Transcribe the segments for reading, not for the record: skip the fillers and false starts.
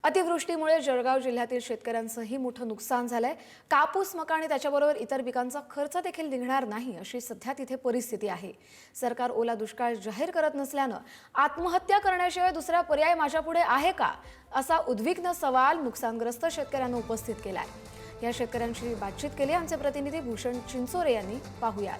अतिवृष्टीमुळे जळगाव जिल्ह्यातील शेतकऱ्यांचंही मोठं नुकसान झालंय। कापूस, मका आणि त्याच्याबरोबर इतर पिकांचा खर्च देखील निघणार नाही अशी सध्या तिथे परिस्थिती आहे। सरकार ओला दुष्काळ जाहीर करत नसल्यानं आत्महत्या करण्याशिवाय दुसरा पर्याय माझ्यापुढे आहे का, असा उद्विग्न सवाल नुकसानग्रस्त शेतकऱ्यांनी उपस्थित केलाय। या शेतकऱ्यांशी बातचीत केली आमचे प्रतिनिधी भूषण चिंचोरे यांनी। पाहूयात।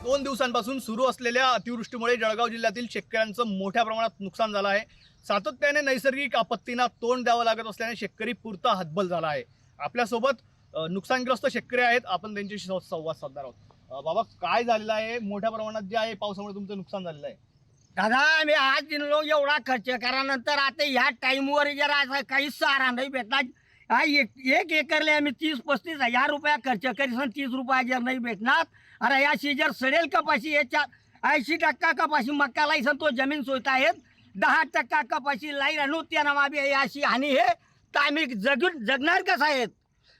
2 दिवसांपासून सुरू असलेल्या अतिवृष्टीमुळे जळगाव जिल्ह्यातील शेतकऱ्यांचं मोठ्या प्रमाणात नुकसान झालं आहे। सातत्याने नैसर्गिक आपत्तींना तोंड द्यावं लागत असल्याने शेतकरी पुरता हतबल झाला आहे। आपल्यासोबत नुकसानग्रस्त शेतकरी आहेत, आपण त्यांच्याशी संवाद साधणार आहोत। बाबा, काय झालेलं आहे? मोठ्या प्रमाणात जे आहे पावसामुळे तुमचं नुकसान झालेलं आहे। दादा, आम्ही आज दिनलो एवढा खर्च करा आता ह्या टाईमवर जरा असं काही सहारा नाही भेटणार। हा एक एकरले आम्ही 30-35 हजार रुपया खर्च करीसन 30 रुपया जर नाही भेटणार। अरे याशी जर सडेल कपाशी, याच्या 80% कपाशी मक्का लाईसन तो जमीन सोयता आहेत, 10% कपाशी लाई राहणू त्यांना माबी अशी हानी हे तर आम्ही जगणार कसं आहेत?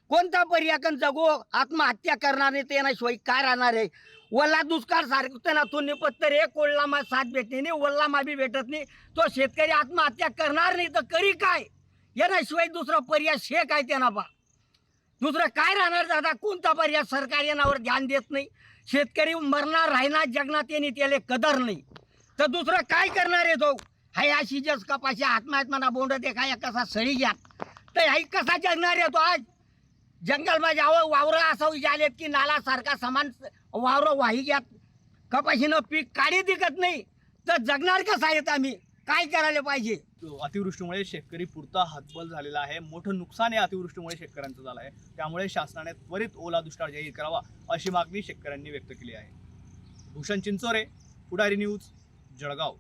कोणता पर्याकन जगो? आत्महत्या करणार नाही त्याशिवाय काय राहणार आहे? ओला दुष्काळ सारखं ना तो निपत्तर एक कोळला मा साथ भेटणे नाही, ओला माबी भेटत नाही, तो शेतकरी आत्महत्या करणार नाही तर करी काय? याशिवाय दुसरा पर्याय शे काय त्यांना बा? दुसरं काय राहणार दादा? कोणता पर्याय? सरकार यावर ध्यान देत नाही। शेतकरी मरणार राहणार जगणार त्यांनी त्याला कदर नाही, तर दुसरं काय करणार आहे तो? हाय अशी जस कपाशी आत्महत्या बोंड देखाया कसा सळी घ्या, तर हाई कसा जगणार आहे तो? आज जंगलમાં जावं, वावरं असं झालेत की नाला सारखा समान वावरं वाही घ्यात, कपाशीनं पीक काढी दिकत नाही, तर जगणार कसं आहेत? आम्ही काय करायला पाहिजे? अतिवृष्टीमुळे शेतकरी पुरता हतबल झालेला आहे। मोठं नुकसान आहे अतिवृष्टीमुळे शेतकऱ्यांचं झालं आहे। त्यामुळे शासनाने त्वरित ओला दुष्काळ जाहीर करावा अशी मागणी शेतकऱ्यांनी व्यक्त केली आहे। भूषण चिंचोरे, पुढारी न्यूज, जळगाव।